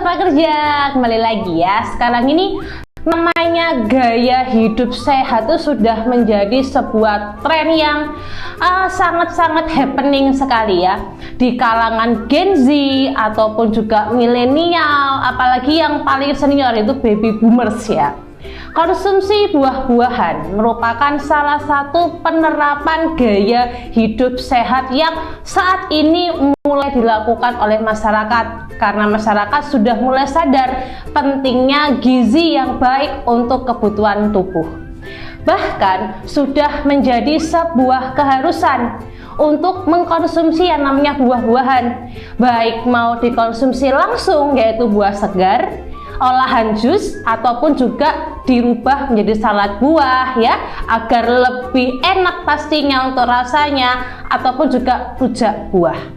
Prakerja, kembali lagi ya. Sekarang ini namanya gaya hidup sehat itu sudah menjadi sebuah tren yang sangat-sangat happening sekali ya di kalangan Gen Z ataupun juga milenial, apalagi yang paling senior itu baby boomers ya. Konsumsi buah-buahan merupakan salah satu penerapan gaya hidup sehat yang saat ini mulai dilakukan oleh masyarakat karena masyarakat sudah mulai sadar pentingnya gizi yang baik untuk kebutuhan tubuh. Bahkan sudah menjadi sebuah keharusan untuk mengkonsumsi yang namanya buah-buahan, baik mau dikonsumsi langsung yaitu buah segar, olahan jus, ataupun juga dirubah menjadi salad buah ya, agar lebih enak pastinya untuk rasanya, ataupun juga rujak buah.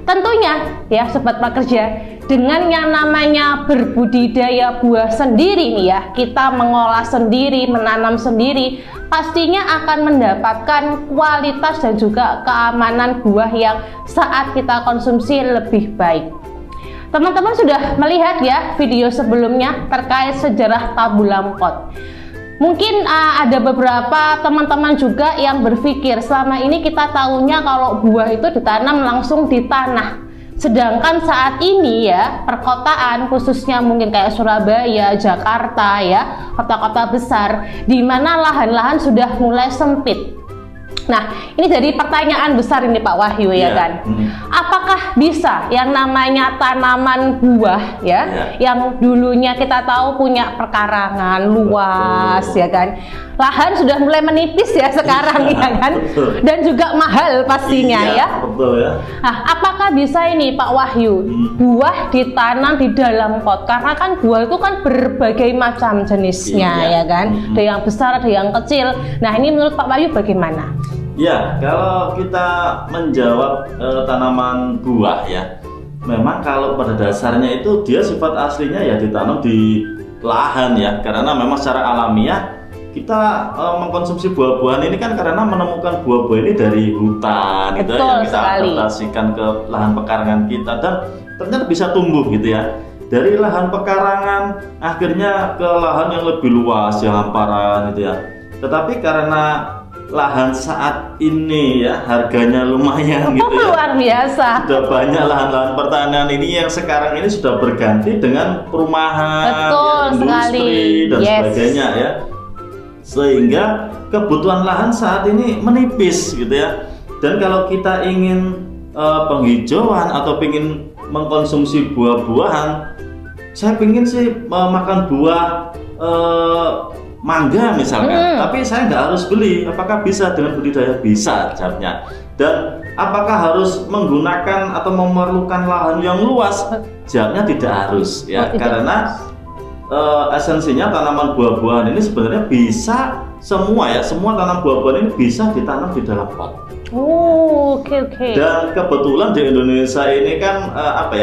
Tentunya ya Sobat Prakerja, dengan yang namanya berbudidaya buah sendiri nih ya, kita mengolah sendiri, menanam sendiri, pastinya akan mendapatkan kualitas dan juga keamanan buah yang saat kita konsumsi lebih baik. Teman-teman sudah melihat ya video sebelumnya terkait sejarah tabu lampot. Mungkin ada beberapa teman-teman juga yang berpikir selama ini kita tahunya kalau buah itu ditanam langsung di tanah. Sedangkan saat ini ya perkotaan, khususnya mungkin kayak Surabaya, Jakarta ya, kota-kota besar, di mana lahan-lahan sudah mulai sempit. Nah, ini jadi pertanyaan besar ini Pak Wahyu ya kan? Apakah bisa yang namanya tanaman buah ya, yang dulunya kita tahu punya perkarangan luas ya kan? Lahan sudah mulai menipis ya sekarang ya kan? Dan juga mahal pastinya ya. Betul ya. Nah, apakah bisa ini Pak Wahyu buah ditanam di dalam pot? Karena kan buah itu kan berbagai macam jenisnya ya kan? Ada yang besar, ada yang kecil. Nah, ini menurut Pak Wahyu bagaimana? Ya, kalau kita menjawab tanaman buah ya, memang kalau pada dasarnya itu dia sifat aslinya ya ditanam di lahan ya, karena memang secara alamiah kita mengkonsumsi buah-buahan ini kan karena menemukan buah-buah ini dari hutan gitu yang kita adaptasikan ke lahan pekarangan kita dan ternyata bisa tumbuh gitu ya. Dari lahan pekarangan akhirnya ke lahan yang lebih luas ya, hamparan gitu ya. Tetapi karena lahan saat ini ya harganya lumayan gitu ya, luar biasa. Sudah banyak lahan-lahan pertanian ini yang sekarang ini sudah berganti dengan perumahan, ya, industri dan sebagainya ya, sehingga kebutuhan lahan saat ini menipis gitu ya. Dan kalau kita ingin penghijauan atau ingin mengkonsumsi buah-buahan, saya ingin sih makan buah mangga misalkan, tapi saya nggak harus beli. Apakah bisa dengan budidaya? Bisa jawabnya. Dan apakah harus menggunakan atau memerlukan lahan yang luas? Jawabnya tidak harus ya, karena esensinya tanaman buah-buahan ini sebenarnya bisa semua ya, semua tanam buah-buahan ini bisa ditanam di dalam pot. Oke. Dan kebetulan di Indonesia ini kan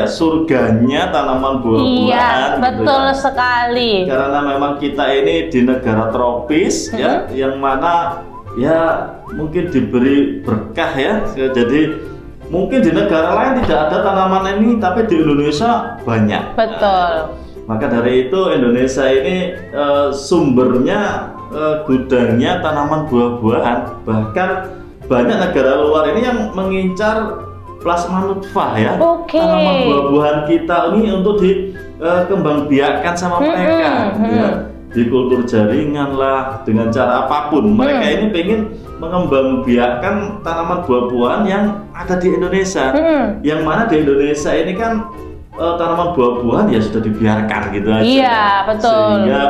surganya tanaman buah-buahan. Iya, betul gitu ya. sekali. Karena memang kita ini di negara tropis ya, yang mana ya mungkin diberi berkah ya. Jadi mungkin di negara lain tidak ada tanaman ini, tapi di Indonesia banyak. Betul. Maka dari itu Indonesia ini sumbernya, gudangnya tanaman buah-buahan. Bahkan banyak negara luar ini yang mengincar plasma nutfah ya, tanaman buah-buahan kita ini untuk dikembangbiakkan sama mereka ya, di kultur jaringan lah, dengan cara apapun mereka ini pengen mengembangbiakkan tanaman buah-buahan yang ada di Indonesia, yang mana di Indonesia ini kan tanaman buah-buahan ya sudah dibiarkan gitu aja. Iya, betul. Sehingga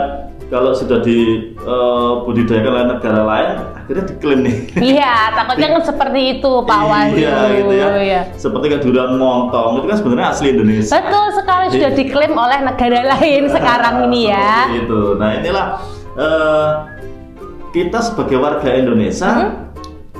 kalau sudah dibudidayakan oleh negara lain, akhirnya diklaim nih. Iya, takutnya kan seperti itu Pak Wahyu. Iya, gitu ya. Iya. Seperti kayak durian montong, itu kan sebenarnya asli Indonesia. Betul sekali, sudah diklaim oleh negara lain sekarang ini ya. Itu. Nah, inilah kita sebagai warga Indonesia,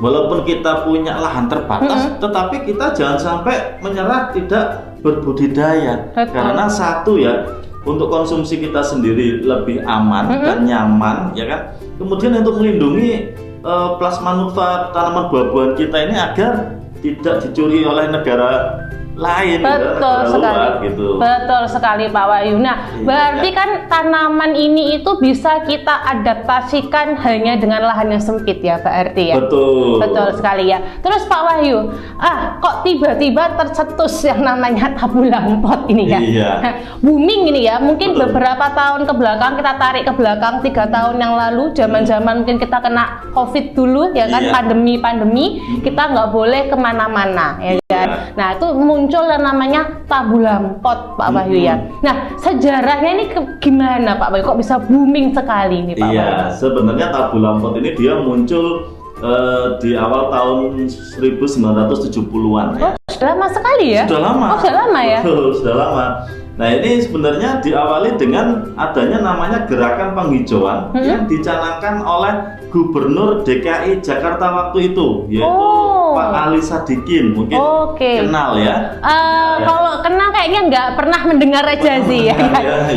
walaupun kita punya lahan terbatas, tetapi kita jangan sampai menyerah tidak berbudidaya. Karena satu ya, untuk konsumsi kita sendiri lebih aman dan nyaman ya kan. Kemudian untuk melindungi plasma nutfah tanaman buah-buahan kita ini agar tidak dicuri oleh negara lain, betul sekali, luar, gitu. Betul sekali Pak Wahyu. Nah, berarti kan tanaman ini itu bisa kita adaptasikan hanya dengan lahan yang sempit ya, berarti ya. Betul sekali ya. Terus Pak Wahyu, kok tiba-tiba tercetus yang namanya tabula pot ini ya? Iya. Booming ini ya. Mungkin beberapa tahun ke belakang, kita tarik ke belakang 3 tahun yang lalu, zaman-zaman mungkin kita kena COVID dulu ya kan, pandemi, kita nggak boleh kemana-mana ya kan. Nah itu muncul yang namanya tabula pot Pak Wahyu ya. Nah sejarahnya ini gimana Pak Wahyu, kok bisa booming sekali nih Pak Wahyu? Iya, sebenarnya tabula pot ini dia muncul di awal tahun 1970-an ya. Sudah lama sekali ya? Sudah lama. Oh sudah lama ya? Betul, sudah lama. Nah ini sebenarnya diawali dengan adanya namanya gerakan penghijauan yang dicanangkan oleh Gubernur DKI Jakarta waktu itu, yaitu Pak Ali Sadikin, mungkin kenal ya. Kalau kenal kayaknya nggak pernah mendengar aja sih ya.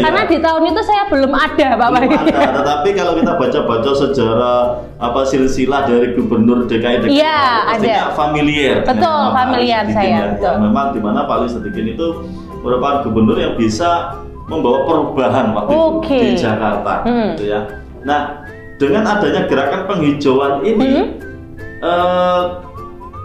Karena di tahun itu saya belum ada Pak Wahyu. Tetapi kalau kita baca-baca sejarah silsilah dari Gubernur DKI pastinya familiar. Betul, familiar saya. Ya, memang di mana Pak Ali Sadikin itu merupakan gubernur yang bisa membawa perubahan waktu itu di Jakarta, gitu ya. Nah, dengan adanya gerakan penghijauan ini,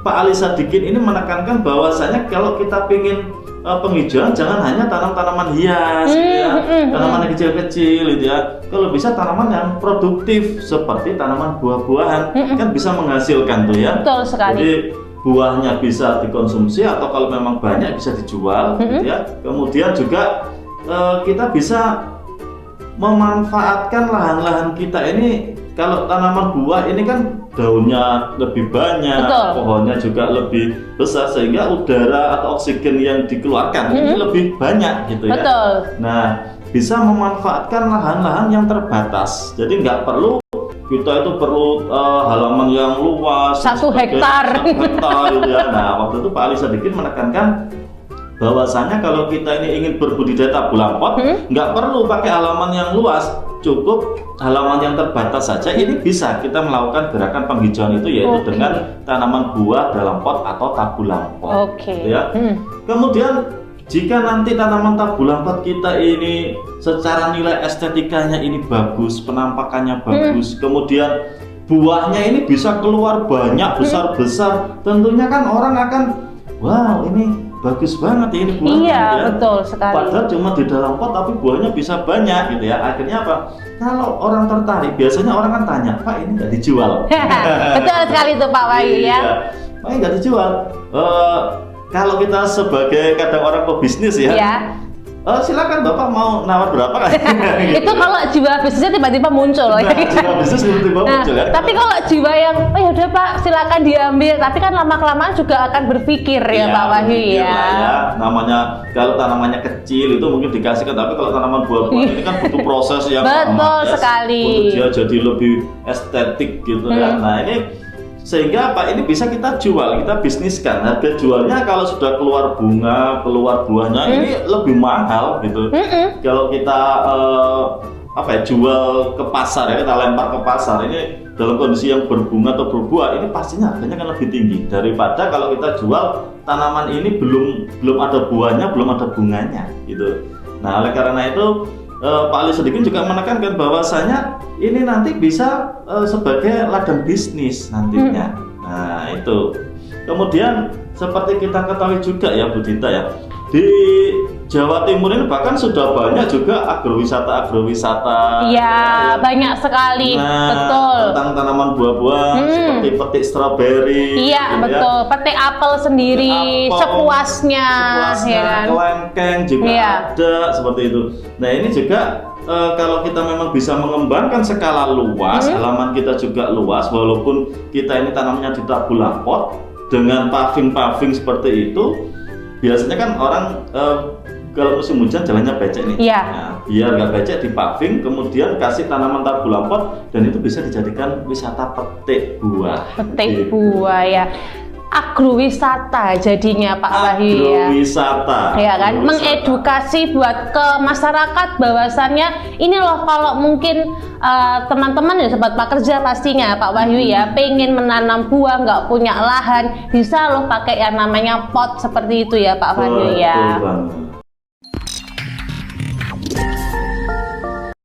Pak Ali Sadikin ini menekankan bahwasanya kalau kita ingin penghijauan jangan hanya tanam-tanaman hias, gitu ya, tanaman yang kecil-kecil, gitu ya. Kalau bisa tanaman yang produktif seperti tanaman buah-buahan, kan bisa menghasilkan tuh ya. Betul sekali. Jadi buahnya bisa dikonsumsi atau kalau memang banyak bisa dijual, gitu ya. Kemudian juga kita bisa memanfaatkan lahan-lahan kita ini. Kalau tanaman buah ini kan daunnya lebih banyak, pohonnya juga lebih besar sehingga udara atau oksigen yang dikeluarkan ini lebih banyak, gitu ya. Nah, bisa memanfaatkan lahan-lahan yang terbatas. Jadi nggak perlu kita itu perlu halaman yang luas 1 hektar gitu ya. Nah waktu itu Pak Ali Sadikin menekankan bahwasanya kalau kita ini ingin berbudidaya tabula pot, nggak perlu pakai halaman yang luas, cukup halaman yang terbatas saja. Ini bisa kita melakukan gerakan penghijauan itu, yaitu dengan tanaman buah dalam pot atau tabula pot. Ya. Kemudian jika nanti tanaman tabula pot kita ini secara nilai estetikanya ini bagus, penampakannya bagus, kemudian buahnya ini bisa keluar banyak, besar-besar, tentunya kan orang akan, wow ini bagus banget ini buahnya. Iya, betul sekali. Padahal cuma di dalam pot tapi buahnya bisa banyak, gitu ya. Akhirnya apa? Kalau orang tertarik, biasanya orang kan tanya, Pak ini nggak dijual? Betul sekali tuh Pak Wahyu ya. Pak ini nggak dijual. Kalau kita sebagai kadang orang pebisnis ya, silakan Bapak mau nawar berapa kan? Itu kalau jiwa bisnisnya tiba-tiba muncul. Jiwa bisnis tiba-tiba muncul ya. Tapi kalau jiwa yang, ya udah Pak silakan diambil, tapi kan lama-kelamaan juga akan berpikir ya Pak Wahyu ya. Namanya kalau tanamannya kecil itu mungkin dikasihkan, tapi kalau tanaman buah-buahan ini kan butuh proses yang betul sekali. Untuk dia jadi lebih estetik gitu ya. Nah ini sehingga apa, ini bisa kita jual, kita bisniskan. Harga jualnya kalau sudah keluar bunga, keluar buahnya ini lebih mahal gitu. Kalau kita jual ke pasar ya, kita lempar ke pasar, ini dalam kondisi yang berbunga atau berbuah, ini pastinya harganya kan lebih tinggi daripada kalau kita jual tanaman ini belum ada buahnya, belum ada bunganya gitu. Nah oleh karena itu Pak Ali Sadikin juga menekankan bahwasanya ini nanti bisa sebagai ladang bisnis nantinya. Nah itu. Kemudian seperti kita ketahui juga ya Bu Dita ya, di Jawa Timur ini bahkan sudah banyak juga agrowisata. Iya, banyak sekali. Betul. Tentang tanaman buah-buahan seperti petik stroberi. Iya, betul. Petik apel sendiri, sepuasnya, ya kan. Kelengkeng juga ada seperti itu. Nah, ini juga kalau kita memang bisa mengembangkan skala luas, halaman kita juga luas, walaupun kita ini tanamnya di tabula pot dengan paving seperti itu, biasanya kan orang kalau musim hujan jalannya becek nih. Nah, biar nggak becek di paving, kemudian kasih tanaman tabula pot dan itu bisa dijadikan wisata petik buah. Petik buah ya. agrowisata jadinya Pak Wahyu ya. Agrowisata. Ya kan, mengedukasi buat ke masyarakat bahwasannya ini loh kalau mungkin teman-teman ya sobat pekerja pastinya Pak Wahyu ya pengen menanam buah nggak punya lahan bisa loh pakai yang namanya pot seperti itu ya Pak Wahyu ya. Betul banget.